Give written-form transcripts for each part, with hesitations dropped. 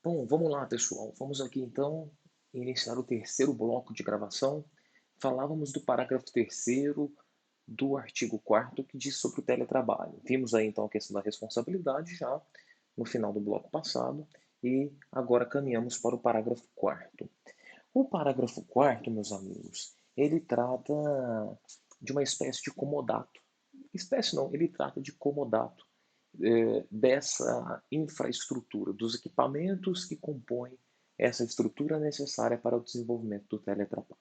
Bom, vamos lá, pessoal. Vamos aqui então iniciar o terceiro bloco de gravação. Falávamos do parágrafo terceiro do artigo 4º que diz sobre o teletrabalho. Vimos aí então a questão da responsabilidade já no final do bloco passado e agora caminhamos para o parágrafo 4º. O parágrafo 4º, meus amigos, ele trata de uma espécie de comodato. Espécie não, ele trata de comodato dessa infraestrutura, dos equipamentos que compõem essa estrutura necessária para o desenvolvimento do teletrabalho.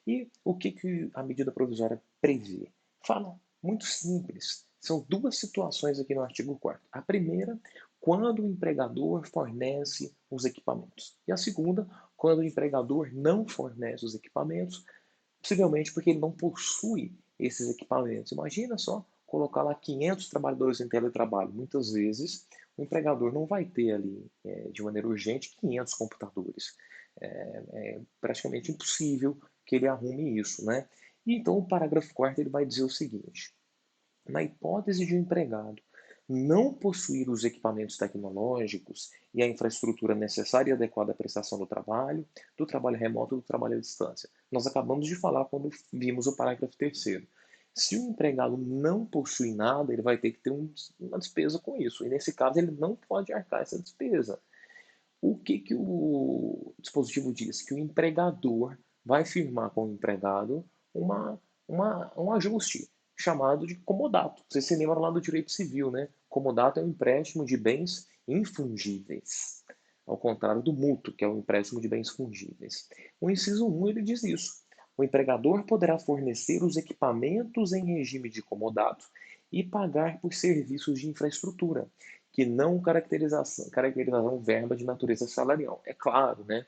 E o que a medida provisória prevê? Fala muito simples. São duas situações aqui no artigo 4º. A primeira, quando o empregador fornece os equipamentos. E a segunda, quando o empregador não fornece os equipamentos, possivelmente porque ele não possui esses equipamentos. Imagina só colocar lá 500 trabalhadores em teletrabalho. Muitas vezes o empregador não vai ter ali, de maneira urgente, 500 computadores. É praticamente impossível que ele arrume isso, né? E então o parágrafo 4º ele vai dizer o seguinte: na hipótese de um empregado não possuir os equipamentos tecnológicos e a infraestrutura necessária e adequada à prestação do trabalho remoto e do trabalho à distância. Nós acabamos de falar quando vimos o parágrafo terceiro. Se o empregado não possui nada, ele vai ter que ter uma despesa com isso. E nesse caso, ele não pode arcar essa despesa. O que o dispositivo diz? Que o empregador vai firmar com o empregado um ajuste chamado de comodato. Você se lembra lá do direito civil, né? Comodato é um empréstimo de bens infungíveis, ao contrário do mútuo, que é o empréstimo de bens fungíveis. O inciso 1 ele diz isso. O empregador poderá fornecer os equipamentos em regime de comodato e pagar por serviços de infraestrutura, que não caracterização verba de natureza salarial. É claro, né?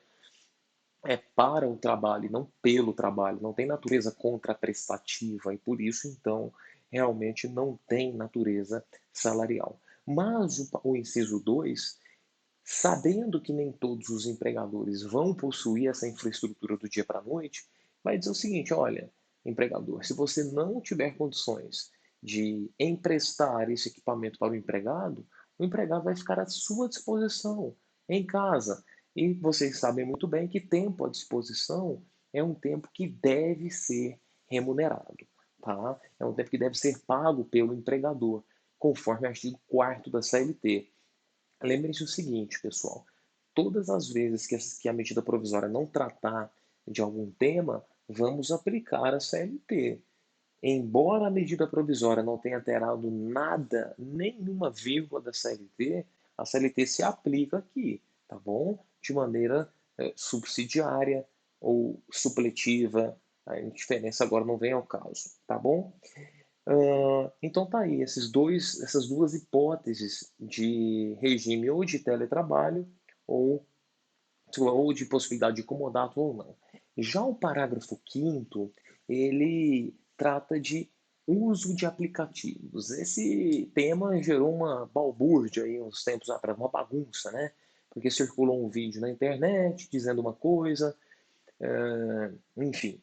É para o trabalho, não pelo trabalho, não tem natureza contraprestativa e por isso, então, realmente não tem natureza salarial. Mas o inciso 2, sabendo que nem todos os empregadores vão possuir essa infraestrutura do dia para a noite, vai dizer o seguinte: olha, empregador, se você não tiver condições de emprestar esse equipamento para o empregado vai ficar à sua disposição em casa. E vocês sabem muito bem que tempo à disposição é um tempo que deve ser remunerado, tá? É um tempo que deve ser pago pelo empregador, conforme o artigo 4º da CLT. Lembre-se o seguinte, pessoal: todas as vezes que a medida provisória não tratar de algum tema, vamos aplicar a CLT. Embora a medida provisória não tenha alterado nada, nenhuma vírgula da CLT, a CLT se aplica aqui, tá bom? De maneira subsidiária ou supletiva, a diferença agora não vem ao caso, tá bom? Então tá aí, essas duas hipóteses de regime ou de teletrabalho ou, ou de possibilidade de comodato ou não. Já o parágrafo 5º, ele trata de uso de aplicativos. Esse tema gerou uma balbúrdia aí uns tempos atrás, uma bagunça, né? Porque circulou um vídeo na internet dizendo uma coisa, enfim,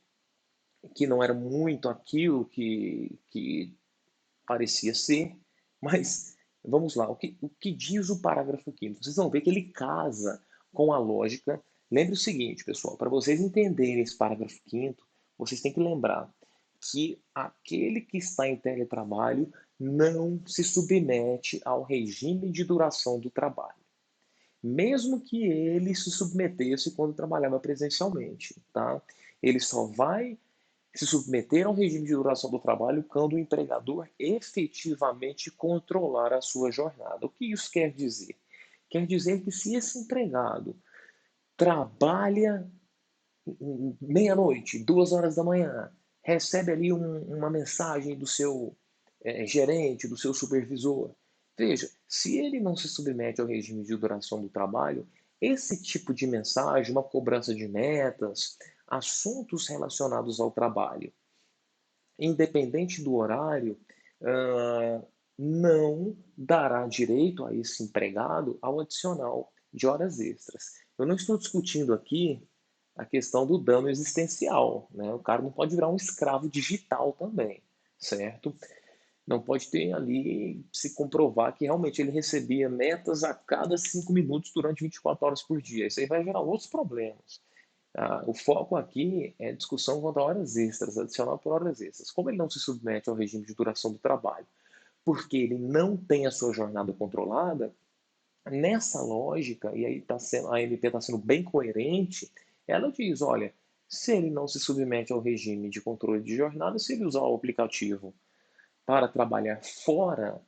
que não era muito aquilo que parecia ser, mas vamos lá, o que diz o parágrafo 5º? Vocês vão ver que ele casa com a lógica. Lembre o seguinte, pessoal, para vocês entenderem esse parágrafo 5º, vocês têm que lembrar que aquele que está em teletrabalho não se submete ao regime de duração do trabalho, mesmo que ele se submetesse quando trabalhava presencialmente, tá? Ele só vai se submeter ao regime de duração do trabalho quando o empregador efetivamente controlar a sua jornada. O que isso quer dizer? Quer dizer que se esse empregado trabalha meia-noite, 2 horas da manhã, recebe ali uma mensagem do seu gerente, do seu supervisor. Veja, se ele não se submete ao regime de duração do trabalho, esse tipo de mensagem, uma cobrança de metas, assuntos relacionados ao trabalho, independente do horário, não dará direito a esse empregado ao adicional de horas extras. Eu não estou discutindo aqui a questão do dano existencial, né? O cara não pode virar um escravo digital também, certo? Não pode ter ali se comprovar que realmente ele recebia metas a cada 5 minutos durante 24 horas por dia. Isso aí vai gerar outros problemas. O foco aqui é discussão quanto a horas extras, adicional por horas extras. Como ele não se submete ao regime de duração do trabalho, porque ele não tem a sua jornada controlada, nessa lógica, e aí a MP está sendo bem coerente, ela diz, olha, se ele não se submete ao regime de controle de jornada, se ele usar o aplicativo para trabalhar fora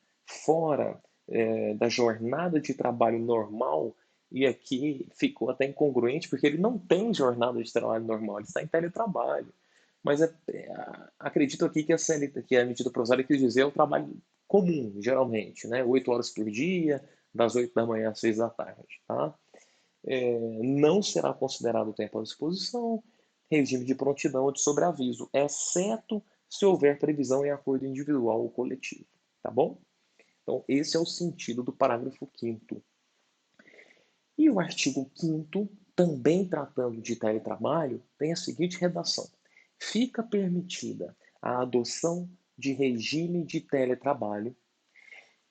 da jornada de trabalho normal, e aqui ficou até incongruente, porque ele não tem jornada de trabalho normal, ele está em teletrabalho. Mas acredito aqui que que a medida provisória quis dizer o trabalho comum, geralmente, né? 8 horas por dia, das 8 da manhã às 6 da tarde. Tá? Não será considerado tempo à disposição, regime de prontidão ou de sobreaviso, exceto se houver previsão em acordo individual ou coletivo. Tá bom? Então, esse é o sentido do parágrafo 5º. E o artigo 5º, também tratando de teletrabalho, tem a seguinte redação: fica permitida a adoção de regime de teletrabalho,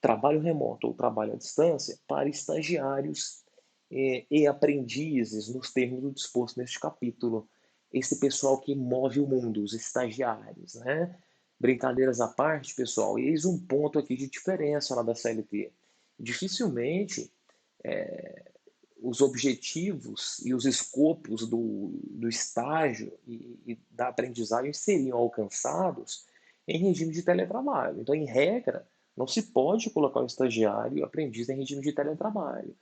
trabalho remoto ou trabalho à distância para estagiários e aprendizes, nos termos do disposto neste capítulo. Esse pessoal que move o mundo, os estagiários, né? Brincadeiras à parte, pessoal, eis um ponto aqui de diferença lá da CLT. Dificilmente os objetivos e os escopos do estágio e da aprendizagem seriam alcançados em regime de teletrabalho. Então, em regra, não se pode colocar o estagiário e o aprendiz em regime de teletrabalho.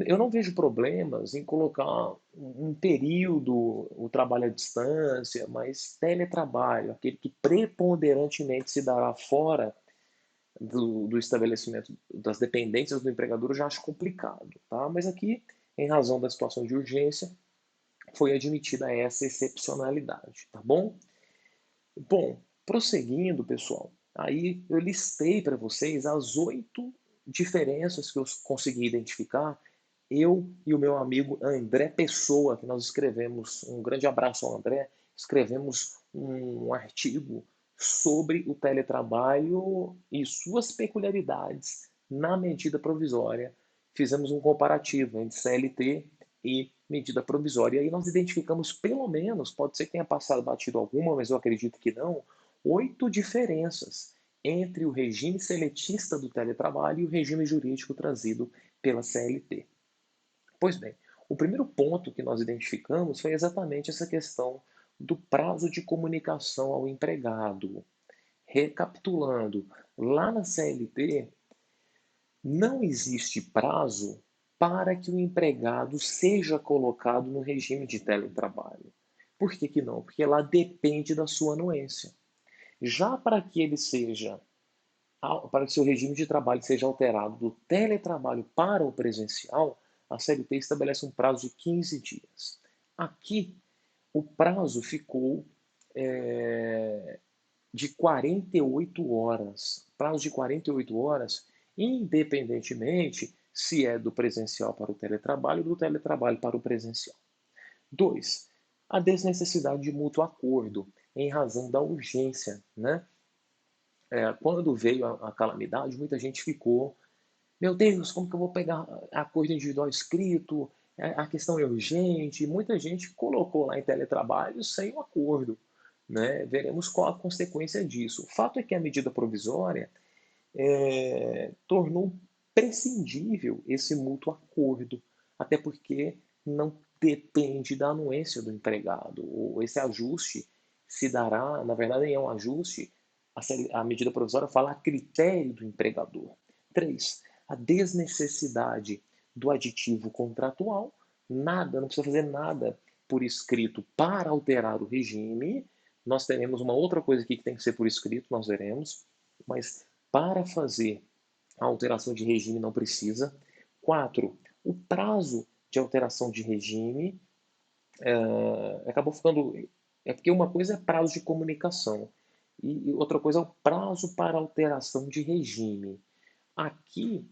Eu não vejo problemas em colocar um período, o trabalho à distância, mas teletrabalho, aquele que preponderantemente se dará fora do estabelecimento das dependências do empregador, eu já acho complicado, tá? Mas aqui, em razão da situação de urgência, foi admitida essa excepcionalidade, tá bom? Bom, prosseguindo, pessoal, aí eu listei para vocês as 8 diferenças que eu consegui identificar, eu e o meu amigo André Pessoa, que nós escrevemos, um grande abraço ao André, escrevemos um artigo sobre o teletrabalho e suas peculiaridades na medida provisória. Fizemos um comparativo entre CLT e medida provisória. E aí nós identificamos pelo menos, pode ser que tenha passado batido alguma, mas eu acredito que não, 8 diferenças entre o regime seletista do teletrabalho e o regime jurídico trazido pela CLT. Pois bem, o primeiro ponto que nós identificamos foi exatamente essa questão do prazo de comunicação ao empregado. Recapitulando, lá na CLT não existe prazo para que o empregado seja colocado no regime de teletrabalho. Por que que não? Porque lá depende da sua anuência. Já para que ele seja, para que seu regime de trabalho seja alterado do teletrabalho para o presencial, a CLT estabelece um prazo de 15 dias. Aqui, o prazo ficou de 48 horas. Prazo de 48 horas, independentemente se é do presencial para o teletrabalho ou do teletrabalho para o presencial. 2. A desnecessidade de mútuo acordo, em razão da urgência. Né? Quando veio a calamidade, muita gente ficou, meu Deus, como que eu vou pegar acordo individual escrito? A questão é urgente. Muita gente colocou lá em teletrabalho sem o acordo. Né? Veremos qual a consequência disso. O fato é que a medida provisória tornou prescindível esse mútuo acordo, até porque não depende da anuência do empregado. Esse ajuste se dará, na verdade, nem é um ajuste, a medida provisória fala a critério do empregador. 3. A desnecessidade do aditivo contratual, nada, não precisa fazer nada por escrito para alterar o regime. Nós teremos uma outra coisa aqui que tem que ser por escrito, nós veremos, mas para fazer a alteração de regime não precisa. 4. O prazo de alteração de regime acabou ficando. É porque uma coisa é prazo de comunicação e outra coisa é o prazo para alteração de regime. Aqui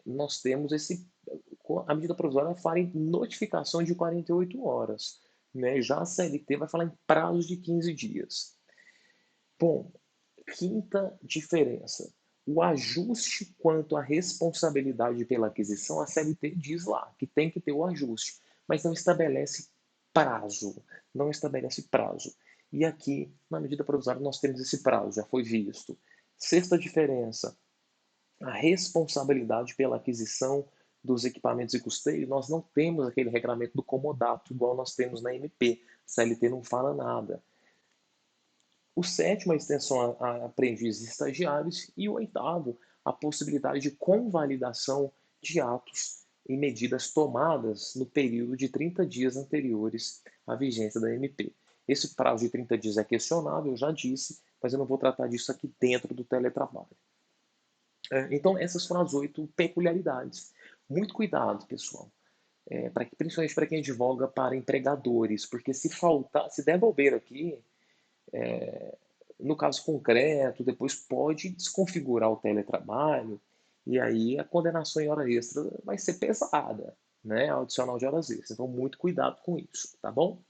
nós temos esse. A medida provisória fala em notificação de 48 horas. Né? Já a CLT vai falar em prazo de 15 dias. Bom, Quinta diferença, o ajuste quanto à responsabilidade pela aquisição, a CLT diz lá que tem que ter o ajuste, mas não estabelece prazo, não estabelece prazo. E aqui, na medida provisória, nós temos esse prazo, já foi visto. Sexta diferença, a responsabilidade pela aquisição dos equipamentos e custeio, nós não temos aquele regramento do comodato, igual nós temos na MP. A CLT não fala nada. O sétimo, a extensão a aprendizes e estagiários. E o oitavo, a possibilidade de convalidação de atos e medidas tomadas no período de 30 dias anteriores à vigência da MP. Esse prazo de 30 dias é questionável, eu já disse, mas eu não vou tratar disso aqui dentro do teletrabalho. Então, essas foram as 8 peculiaridades. Muito cuidado, pessoal, principalmente para quem advoga para empregadores, porque se faltar, se der bobeira aqui, no caso concreto, depois pode desconfigurar o teletrabalho e aí a condenação em hora extra vai ser pesada, né? Adicional de horas extras. Então, muito cuidado com isso, tá bom?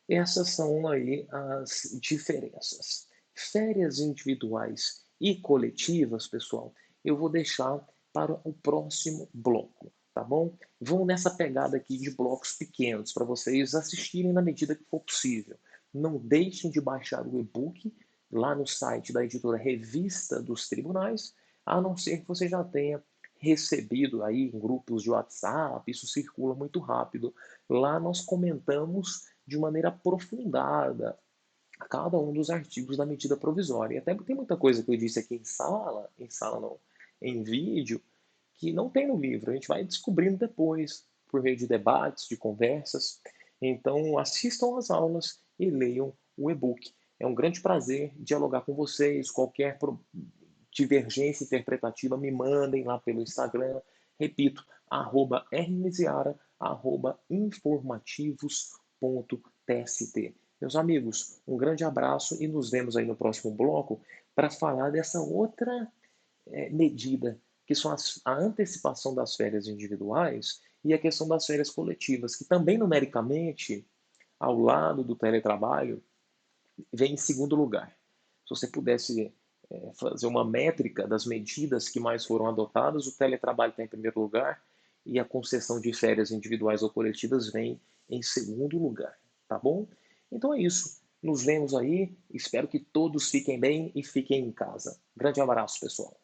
Essas são aí as diferenças. Férias individuais e coletivas, pessoal, eu vou deixar para o próximo bloco, tá bom? Vão nessa pegada aqui de blocos pequenos para vocês assistirem na medida que for possível. Não deixem de baixar o e-book lá no site da editora Revista dos Tribunais, a não ser que você já tenha recebido aí em grupos de WhatsApp, isso circula muito rápido. Lá nós comentamos de maneira aprofundada cada um dos artigos da medida provisória. E até tem muita coisa que eu disse aqui em sala não, em vídeo, que não tem no livro. A gente vai descobrindo depois, por meio de debates, de conversas. Então, assistam às aulas e leiam o e-book. É um grande prazer dialogar com vocês. Qualquer divergência interpretativa, me mandem lá pelo Instagram. Repito, @rmziara, @informativos.tst. Meus amigos, um grande abraço e nos vemos aí no próximo bloco para falar dessa outra medida, que são a antecipação das férias individuais e a questão das férias coletivas, que também numericamente, ao lado do teletrabalho, vem em segundo lugar. Se você pudesse fazer uma métrica das medidas que mais foram adotadas, o teletrabalho está em primeiro lugar e a concessão de férias individuais ou coletivas vem em segundo lugar, tá bom? Então é isso. Nos vemos aí. Espero que todos fiquem bem e fiquem em casa. Grande abraço, pessoal.